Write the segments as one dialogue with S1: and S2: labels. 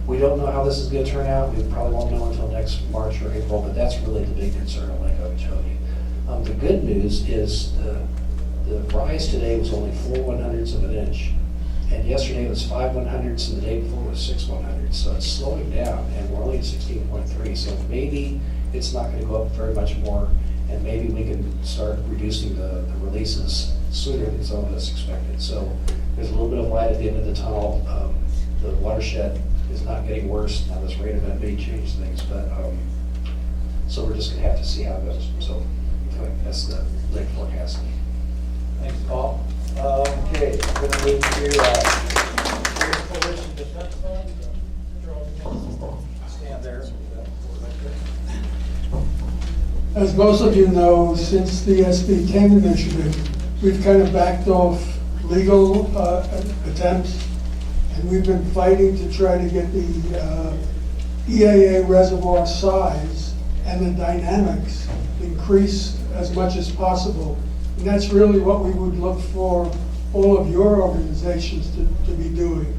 S1: We don't know how this is going to turn out. We probably won't know until next March or April, but that's really the big concern on Lake Okeechobee. The good news is the rise today was only 4/100ths of an inch. And yesterday it was 5/100ths, and the day before was 6/100ths. So it's slowing down, and we're only at 16.3. So maybe it's not going to go up very much more, and maybe we can start reducing the releases sooner than some of us expected. So there's a little bit of light at the end of the tunnel. The watershed is not getting worse. Now this rain event may change things, but so we're just going to have to see how it goes. So that's the lake forecasting.
S2: Thanks, Paul. Okay, I'm going to move to Coalition Defense Fund. Charles, you can stand there.
S3: As most of you know, since the SB 10 initiative, we've kind of backed off legal attempts, and we've been fighting to try to get the EAA reservoir size and the dynamics increased as much as possible. And that's really what we would look for all of your organizations to be doing.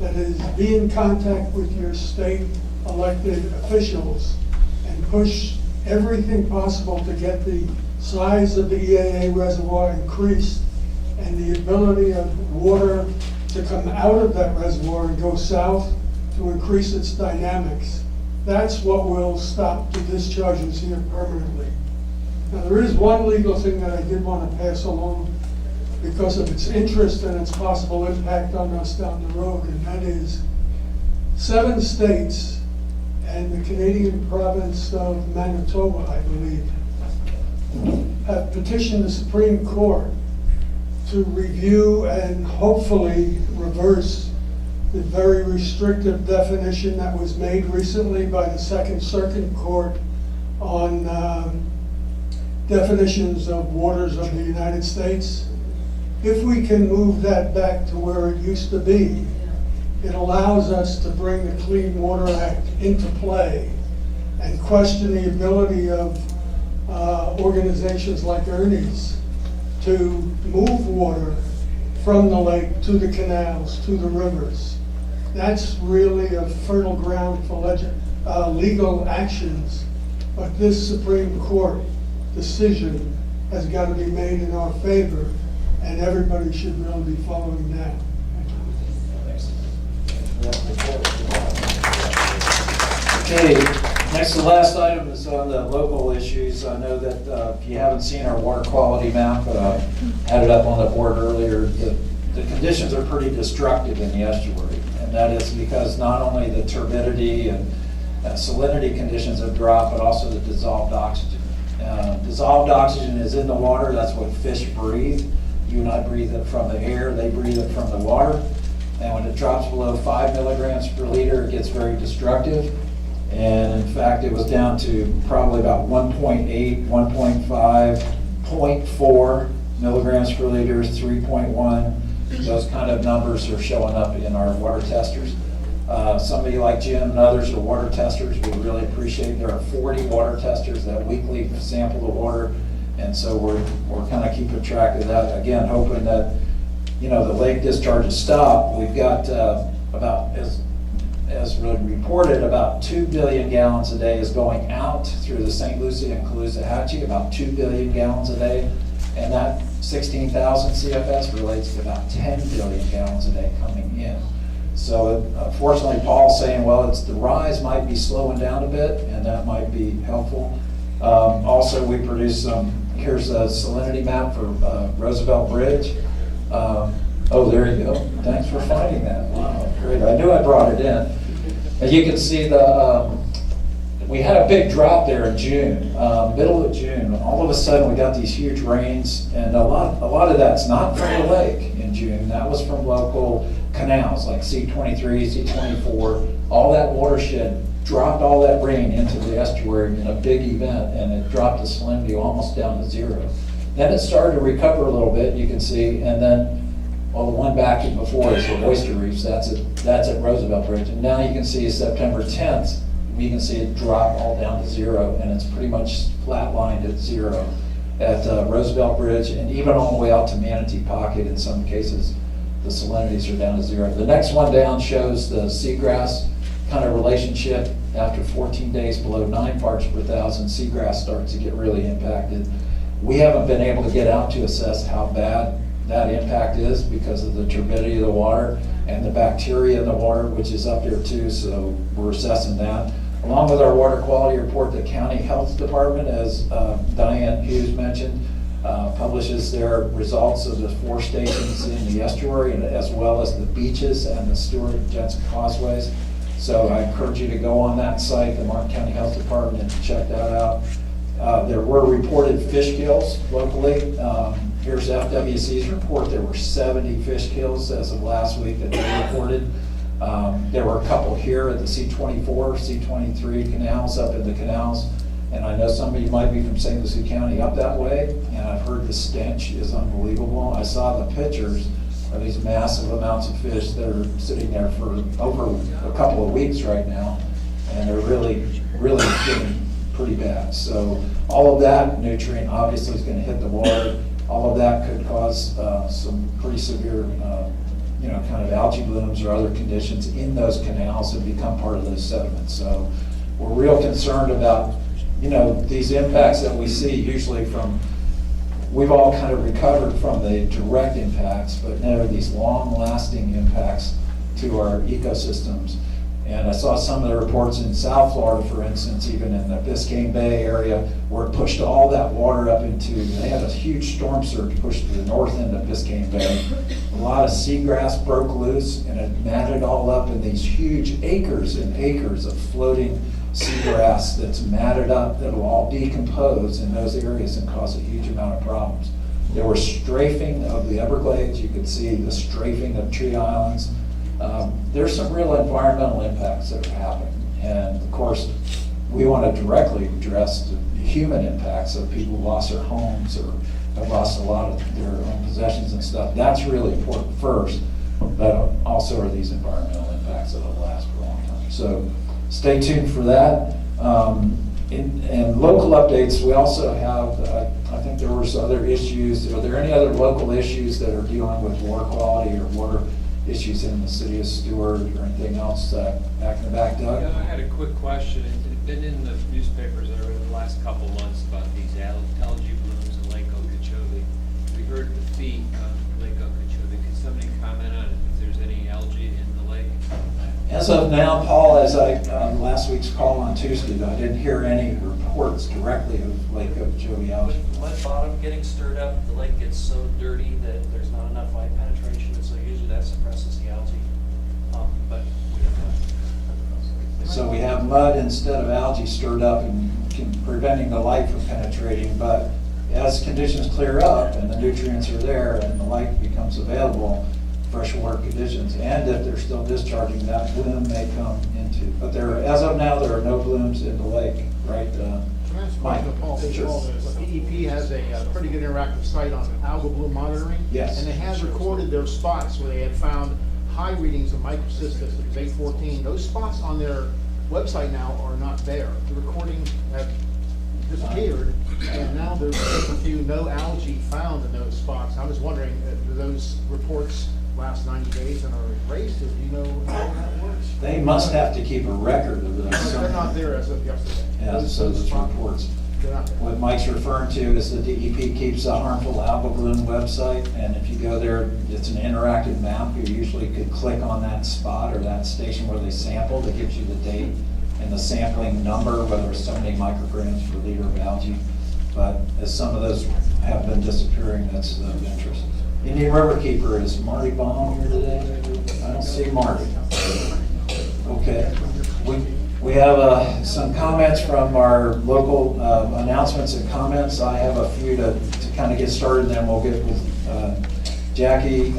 S3: That is, be in contact with your state elected officials and push everything possible to get the size of the EAA reservoir increased and the ability of water to come out of that reservoir and go south to increase its dynamics. That's what will stop the discharges here permanently. Now, there is one legal thing that I did want to pass along because of its interest and its possible impact on us down the road, and that is 7 states and the Canadian province of Manitoba, I believe, have petitioned the Supreme Court to review and hopefully reverse the very restrictive definition that was made recently by the Second Circuit Court on definitions of waters of the United States. If we can move that back to where it used to be, it allows us to bring the Clean Water Act into play and question the ability of organizations like Ernie's to move water from the lake to the canals, to the rivers. That's really a fertile ground for legal actions, but this Supreme Court decision has got to be made in our favor, and everybody should really be following that.
S2: Okay, next to the last item is on the local issues. I know that if you haven't seen our water quality map, had it up on the board earlier, the conditions are pretty destructive in the estuary. And that is because not only the turbidity and salinity conditions have dropped, but also the dissolved oxygen. Dissolved oxygen is in the water. That's what fish breathe. You and I breathe it from the air. They breathe it from the water. And when it drops below 5 milligrams per liter, it gets very destructive. And in fact, it was down to probably about 1.8, 1.5, 0.4 milligrams per liter, 3.1. Those kind of numbers are showing up in our water testers. Somebody like Jim and others are water testers. We really appreciate. There are 40 water testers that weekly sample the water, and so we're kind of keeping track of that. Again, hoping that the lake discharges stop. We've got about as reported, about 2 billion gallons a day is going out through the St. Lucie and Caloosahatchee, about 2 billion gallons a day, and that 16,000 CFS relates to about 10 billion gallons a day coming in. So unfortunately, Paul's saying, well, the rise might be slowing down a bit, and that might be helpful. Also, we produced here's a salinity map for Roosevelt Bridge. Oh, there you go. Thanks for finding that. Wow, great. I knew I brought it in. And you can see we had a big drop there in June, middle of June. All of a sudden, we got these huge rains, and a lot of that's not from the lake in June. That was from local canals like C23, C24. All that watershed dropped all that rain into the estuary in a big event, and it dropped the salinity almost down to 0. Then it started to recover a little bit, you can see, and then, well, the one back before is the oyster reefs. That's at Roosevelt Bridge, and now you can see September 10th. We can see it drop all down to 0, and it's pretty much flatlined at 0 at Roosevelt Bridge, and even all the way out to Manatee Pocket. In some cases, the salinities are down to 0. The next one down shows the seagrass kind of relationship. After 14 days below 9 parts per thousand, seagrass starts to get really impacted. We haven't been able to get out to assess how bad that impact is because of the turbidity of the water and the bacteria in the water, which is up there too, so we're assessing that. Along with our water quality report, the county health department, as Diane Hughes mentioned, publishes their results of the 4 stations in the estuary, and as well as the beaches and the Stewart and Jensen causeways. So I encourage you to go on that site, the Martin County Health Department, and check that out. There were reported fish kills locally. Here's FWC's report. There were 70 fish kills as of last week that they reported. There were a couple here at the C-24, C-23 canals, up in the canals. And I know some of you might be from St. Lucie County up that way, and I've heard the stench is unbelievable. I saw the pictures of these massive amounts of fish that are sitting there for over a couple of weeks right now, and they're really getting pretty bad. So all of that nutrient obviously is going to hit the water. All of that could cause some pretty severe, kind of algae blooms or other conditions in those canals and become part of those sediments. So we're real concerned about, these impacts that we see usually from. We've all kind of recovered from the direct impacts, but now these long-lasting impacts to our ecosystems. And I saw some of the reports in South Florida, for instance, even in the Biscayne Bay area, where it pushed all that water up into, they had a huge storm surge pushed to the north end of Biscayne Bay. A lot of seagrass broke loose, and it matted all up in these huge acres and acres of floating seagrass that's matted up that will all decompose in those areas and cause a huge amount of problems. There was strafing of the Everglades. You could see the strafing of tree islands. There's some real environmental impacts that are happening. And of course, we want to directly address the human impacts of people who lost their homes or have lost a lot of their own possessions and stuff. That's really important first, but also are these environmental impacts that will last for a long time. So stay tuned for that. And local updates, we also have, I think there was other issues. Are there any other local issues that are dealing with water quality or water issues in the city of Stewart or anything else back in the back, Doug?
S4: Yeah, I had a quick question. It's been in the newspapers over the last couple months about these algae blooms in Lake Okeechobee. We heard the feet on Lake Okeechobee. Can somebody comment on if there's any algae in the lake?
S2: As of now, Paul, as I, last week's call on Tuesday, I didn't hear any reports directly of Lake Okeechobee algae.
S5: With mud bottom getting stirred up, the lake gets so dirty that there's not enough light penetration, and so usually that suppresses the algae. But we don't know.
S2: So we have mud instead of algae stirred up and preventing the light from penetrating. But as conditions clear up and the nutrients are there and the light becomes available, freshwater conditions, and if they're still discharging, that bloom may come into. But as of now, there are no blooms in the lake, right? Mike?
S6: Paul,
S2: Sure.
S6: DEP has a pretty good interactive site on algal bloom monitoring.
S2: Yes.
S6: And it has recorded their spots where they had found high readings of microcystis, which is 814. Those spots on their website now are not there. The recordings have disappeared, and now there's just a few no algae found in those spots. I was wondering, do those reports last 90 days and are erased? Do you know how that works?
S2: They must have to keep a record of those.
S6: They're not there as of yesterday.
S2: Yeah, so those
S6: spots,
S2: reports.
S6: they're not there.
S2: What Mike's referring to is the DEP keeps a harmful algal bloom website, and if you go there, it's an interactive map. You usually could click on that spot or that station where they sampled. It gives you the date and the sampling number, whether it's so many micrograms per liter of algae. But as some of those have been disappearing, that's of interest. Indian River Keeper, is Marty Baum here today? I don't see Marty. Okay. We have some comments from our local announcements and comments. I have a few to kind of get started, and then we'll get with Jackie.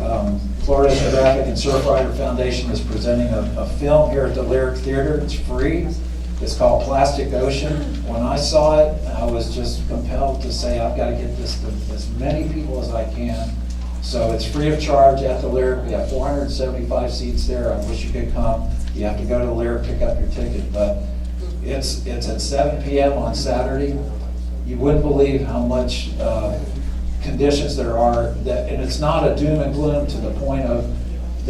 S2: Florida Oceanographic and Surfrider Foundation is presenting a film here at the Lyric Theater. It's free. It's called Plastic Ocean. When I saw it, I was just compelled to say, I've got to get this to as many people as I can. So it's free of charge at the Lyric. We have 475 seats there. I wish you could come. You have to go to the Lyric, pick up your ticket. But it's at 7 p.m. on Saturday. You wouldn't believe how much conditions there are, and it's not a doom and gloom to the point of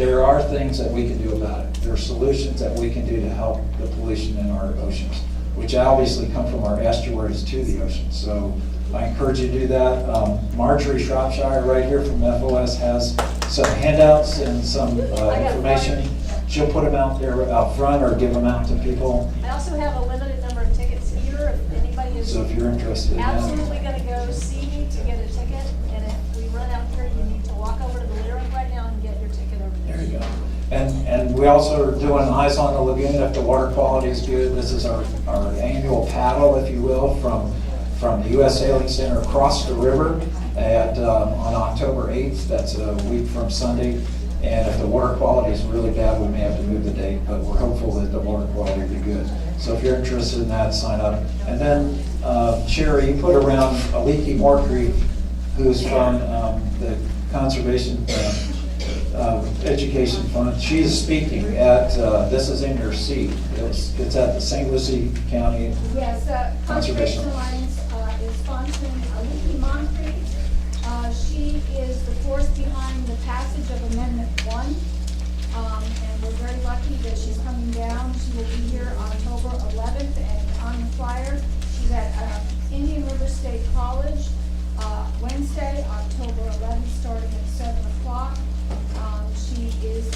S2: there are things that we can do about it. There are solutions that we can do to help the pollution in our oceans, which obviously come from our estuaries to the ocean. So I encourage you to do that. Marjorie Shropshire right here from FOS has some handouts and some information. She'll put them out there out front or give them out to people.
S7: I also have a limited number of tickets here, if anybody is
S2: So if you're interested in that.
S7: absolutely gonna go see me to get a ticket, and if we run out here, you need to walk over to the Lyric right now and get your ticket over there.
S2: There you go. And we also are doing Eyes on the Lagoon if the water quality is good. This is our annual paddle, if you will, from the U.S. Sailing Center across the river on October 8th. That's a week from Sunday. And if the water quality is really bad, we may have to move the date, but we're hopeful that the water quality will be good. So if you're interested in that, sign up. And then, Sherry, you put around Aliki Moore-Creek, who's from the Conservation Education Fund. She's speaking at, this is in your seat, it's at the St. Lucie County
S8: Yes,
S2: Conservation.
S8: Conservation Alliance is sponsoring Aliki Moncrief. She is the force behind the passage of Amendment 1. And we're very lucky that she's coming down. She will be here October 11th, and on the flyer, she's at Indian River State College, Wednesday, October 11th, starting at 7 o'clock. She is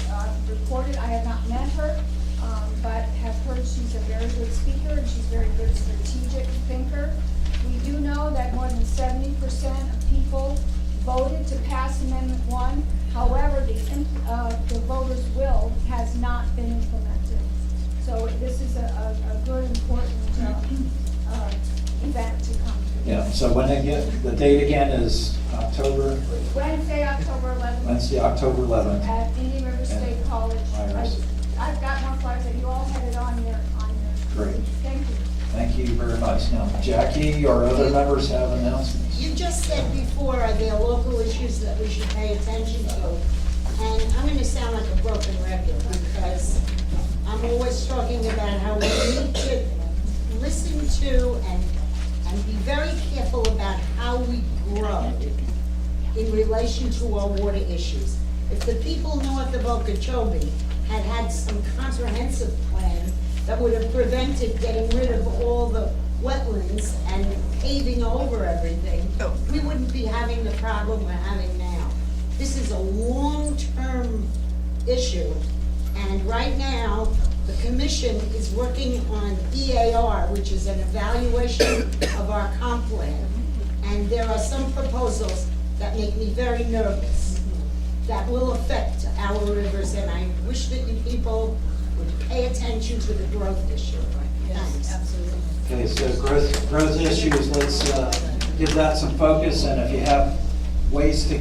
S8: reported, I have not met her, but have heard she's a very good speaker and she's a very good strategic thinker. We do know that more than 70% of people voted to pass Amendment 1. However, the voters' will has not been implemented. So this is a good, important event to come to.
S2: Yeah, so when they get, the date again is October,
S8: Wednesday, October 11th.
S2: Wednesday, October 11th.
S8: At Indian River State College.
S2: Iris.
S8: I've got more flyers that you all had it on your.
S2: Great.
S8: Thank you.
S2: Thank you very much. Now, Jackie or other members have announcements?
S9: You just said before, there are local issues that we should pay attention to. And I'm gonna sound like a broken record because I'm always talking about how we need to listen to and be very careful about how we grow in relation to our water issues. If the people north of Okeechobee had had some comprehensive plan that would have prevented getting rid of all the wetlands and paving over everything, we wouldn't be having the problem we're having now. This is a long-term issue, and right now, the commission is working on EAR, which is an evaluation of our comp plan. And there are some proposals that make me very nervous that will affect our rivers, and I wish that you people would pay attention to the growth issue. Thanks.
S7: Absolutely.
S2: Okay, so growth issues, let's give that some focus, and if you have ways to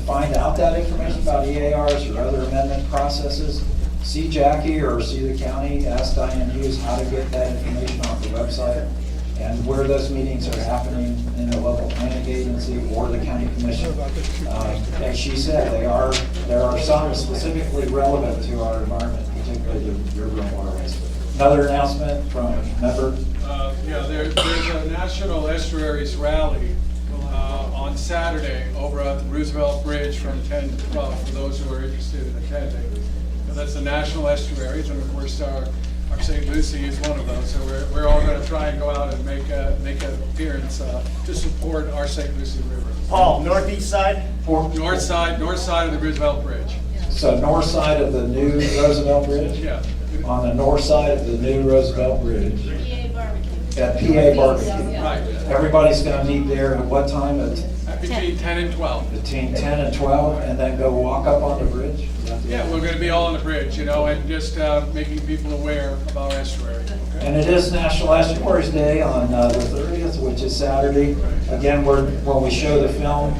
S2: find out that information about EARs or other amendment processes, see Jackie or see the county, ask Diane Hughes how to get that information off the website, and where those meetings are happening in the local planning agency or the county commission. As she said, there are some specifically relevant to our environment, particularly the river and waterways. Another announcement from a member.
S10: Yeah, there's a National Estuaries Rally on Saturday over at the Roosevelt Bridge from 10 to 12 for those who are interested in attending. And that's the National Estuaries, and of course our St. Lucie is one of those. So we're all going to try and go out and make an appearance to support our St. Lucie River.
S11: Paul, northeast side?
S10: North side of the Roosevelt Bridge.
S2: So north side of the new Roosevelt Bridge?
S10: Yeah.
S2: On the north side of the new Roosevelt Bridge.
S7: PA barbecue.
S2: At PA Barbecue.
S10: Right.
S2: Everybody's gonna meet there at what time?
S10: Between 10 and 12.
S2: Between 10 and 12, and then go walk up on the bridge? Is that the-
S10: Yeah, we're going to be all on the bridge, and just making people aware of our estuary. Okay?
S2: And it is National Estuaries Day on the 30th, which is Saturday. Again, when we show the film,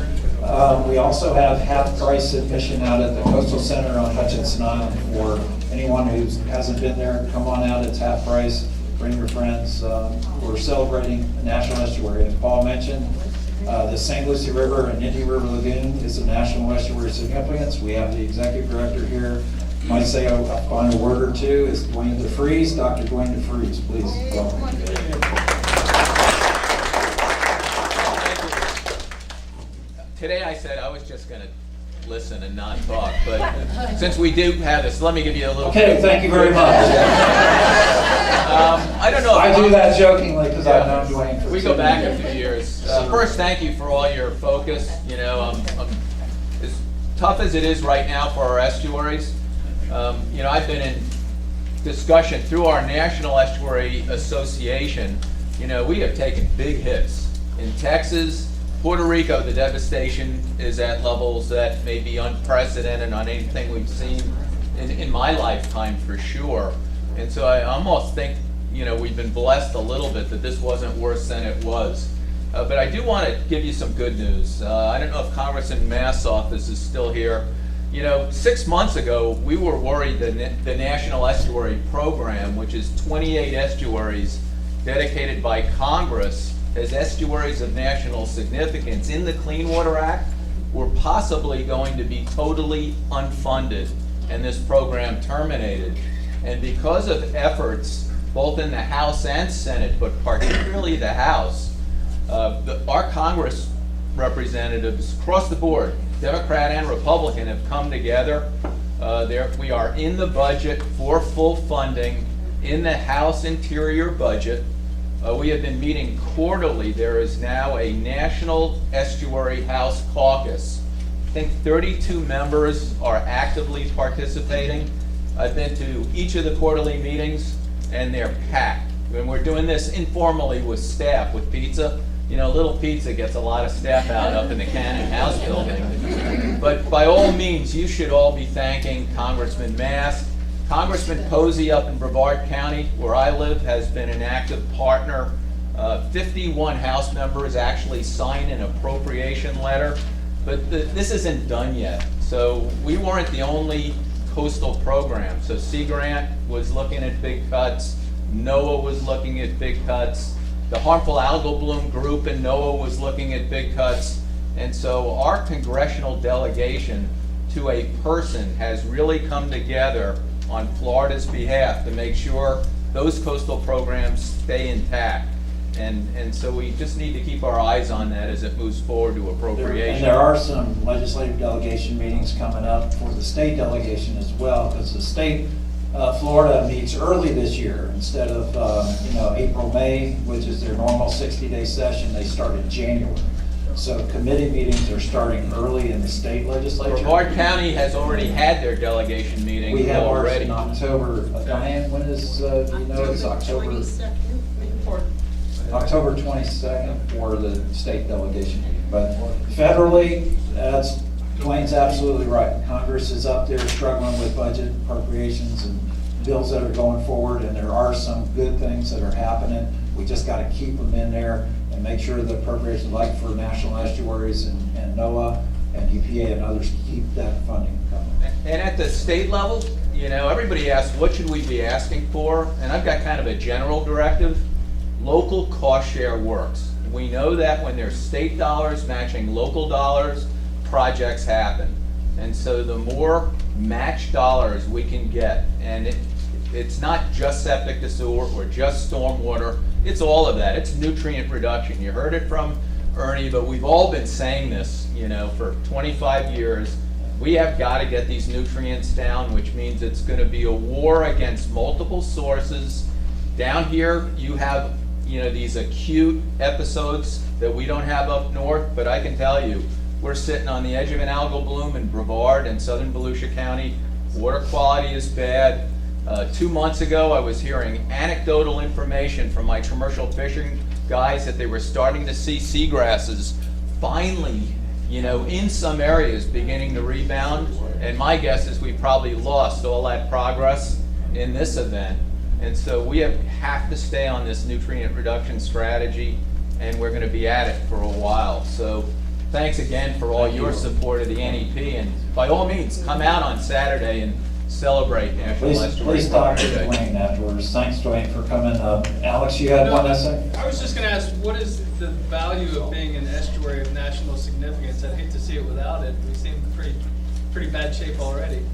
S2: we also have half-price admission out at the Coastal Center on Hutchinson Island for anyone who hasn't been there. Come on out, it's half price. Bring your friends. We're celebrating National Estuary. As Paul mentioned, the St. Lucie River and Indian River Lagoon is a national estuary significance. We have the executive director here. Might say a final word or two is Dwayne DeFries. Dr. Dwayne DeFries, please welcome.
S12: Today I said I was just going to
S11: listen and not talk, but since we do have this, let me give you a little.
S2: Okay, thank you very much.
S11: I don't know.
S2: I do that jokingly because I've known Dwayne for
S11: We
S2: 2
S11: go back
S2: years.
S11: a few years. First, thank you for all your focus. You know, as tough as it is right now for our estuaries, you know, I've been in discussion through our National Estuary Association. You know, we have taken big hits. In Texas, Puerto Rico, the devastation is at levels that may be unprecedented on anything we've seen in my lifetime for sure. And so I almost think, you know, we've been blessed a little bit that this wasn't worse than it was. But I do want to give you some good news. I don't know if Congressman Mass' office is still here. You know, 6 months ago, we were worried that the National Estuary Program, which is 28 estuaries dedicated by Congress as estuaries of national significance in the Clean Water Act, were possibly going to be totally unfunded and this program terminated. And because of efforts both in the House and Senate, but particularly the House, our Congress representatives across the board, Democrat and Republican, have come together. We are in the budget for full funding in the House Interior budget. We have been meeting quarterly. There is now a National Estuary House Caucus. I think 32 members are actively participating. I've been to each of the quarterly meetings, and they're packed. And we're doing this informally with staff, with pizza. You know, Little Pizza gets a lot of staff out up in the Cannon House building. But by all means, you should all be thanking Congressman Mass. Congressman Posey up in Brevard County, where I live, has been an active partner. 51 House members actually signed an appropriation letter, but this isn't done yet. So we weren't the only coastal program. So Sea Grant was looking at big cuts. NOAA was looking at big cuts. The Harmful Algal Bloom group in NOAA was looking at big cuts. And so our congressional delegation, to a person, has really come together on Florida's behalf to make sure those coastal programs stay intact. And so we just need to keep our eyes on that as it moves forward to appropriation.
S2: And there are some legislative delegation meetings coming up for the state delegation as well, because the state, Florida meets early this year instead of, you know, April, May, which is their normal 60-day session. They start in January. So committee meetings are starting early in the state legislature.
S11: Brevard County has already had their delegation meeting
S2: We have ours
S11: already.
S2: in October. Diane, when is, do you know, it's October?
S9: 22nd.
S2: October 22nd for the state delegation meeting. But federally, Dwayne's absolutely right. Congress is up there struggling with budget appropriations and bills that are going forward, and there are some good things that are happening. We just got to keep them in there and make sure the appropriations, like for national estuaries and NOAA and EPA and others, keep that funding coming.
S11: And at the state level, you know, everybody asks, what should we be asking for? And I've got kind of a general directive. Local cost share works. We know that when there's state dollars matching local dollars, projects happen. And so the more matched dollars we can get, and it's not just septic to sewer or just stormwater, it's all of that. It's nutrient reduction. You heard it from Ernie, but we've all been saying this, you know, for 25 years. We have got to get these nutrients down, which means it's going to be a war against multiple sources. Down here, you have, you know, these acute episodes that we don't have up north, but I can tell you, we're sitting on the edge of an algal bloom in Brevard and southern Volusia County. Water quality is bad. 2 months ago, I was hearing anecdotal information from my commercial fishing guys that they were starting to see seagrasses finally, you know, in some areas beginning to rebound. And my guess is we probably lost all that progress in this event. And so we have to stay on this nutrient reduction strategy, and we're going to be at it for a while. So thanks again for all your support of the NEP, and by all means, come out on Saturday and celebrate National Estuary
S2: Please talk to
S11: Day.
S2: Dwayne afterwards. Thanks, Dwayne, for coming up. Alex, you had one to say?
S12: I was just going to ask, what is the value of being an estuary of national significance? I'd hate to see it without it. We seem pretty bad shape already.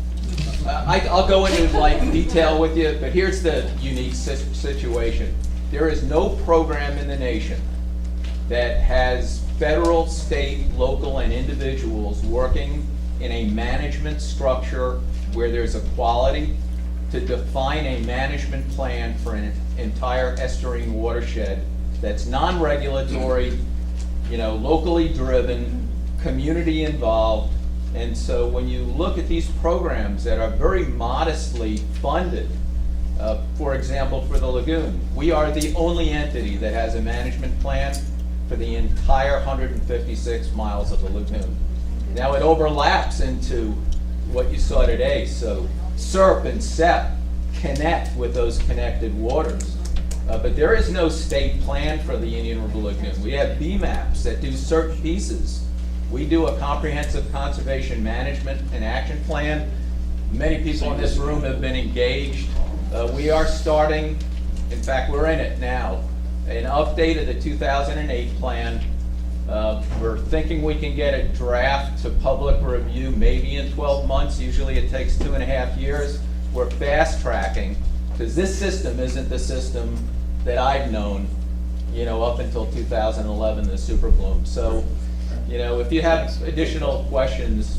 S11: I'll go into like detail with you, but here's the unique situation. There is no program in the nation that has federal, state, local, and individuals working in a management structure where there's a quality to define a management plan for an entire estuarine watershed that's non-regulatory, locally driven, community involved. And so when you look at these programs that are very modestly funded, for example, for the lagoon, we are the only entity that has a management plan for the entire 156 miles of the lagoon. Now it overlaps into what you saw today, so SERP and SEP connect with those connected waters. But there is no state plan for the Indian River Lagoon. We have BMAPs that do certain pieces. We do a comprehensive conservation management and action plan. Many people in this room have been engaged. We are starting, in fact, we're in it now, an update of the 2008 plan. We're thinking we can get a draft to public review maybe in 12 months. Usually it takes 2.5 years. We're fast tracking because this system isn't the system that I've known, up until 2011, the super bloom. So, if you have additional questions,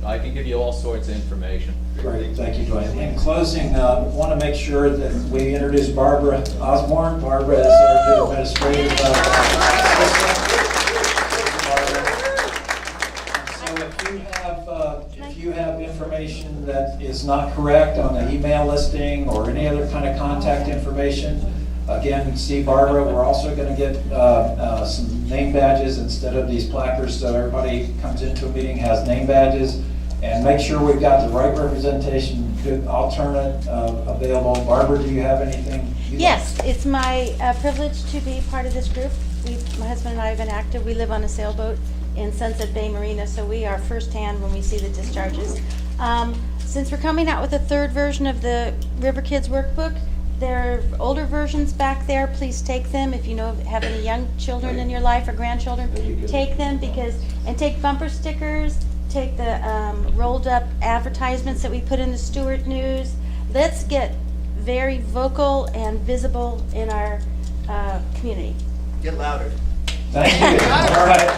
S11: I can give you all sorts of information.
S2: Great, thank you, Dwayne. In closing, want to make sure that we introduce Barbara Osborne. Barbara is our new administrative assistant. So if you have information that is not correct on the email listing or any other kind of contact information, again, see Barbara. We're also going to get some name badges instead of these placards, so everybody comes into a meeting has name badges. And make sure we've got the right representation, good alternate available. Barbara, do you have anything?
S13: Yes, it's my privilege to be part of this group. My husband and I have been active. We live on a sailboat in Sunset Bay Marina, so we are firsthand when we see the discharges. Since we're coming out with a third version of the River Kids Workbook, there are older versions back there. Please take them. If you have any young children in your life or grandchildren, take them and take bumper stickers. Take the rolled up advertisements that we put in the Stewart News. Let's get very vocal and visible in our community.
S14: Get louder.
S2: Thank you. All right.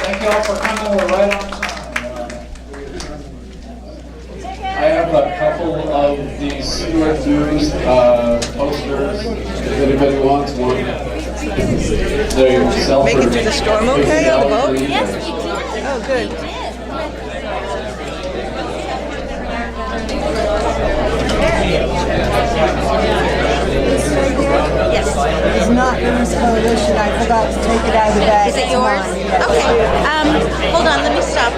S2: Thank you all for coming. We're right on time.
S10: I have a couple of these Stewart News posters, if anybody wants one. They're self-
S15: Make it through the storm okay on the boat?
S13: Yes, we did.
S15: Oh, good.
S13: Yes.
S15: It's not Women's Coalition. I forgot to take it out of the bag.
S13: Is it yours?
S15: It's mine, yes.
S13: Okay. Hold on. Let me stop.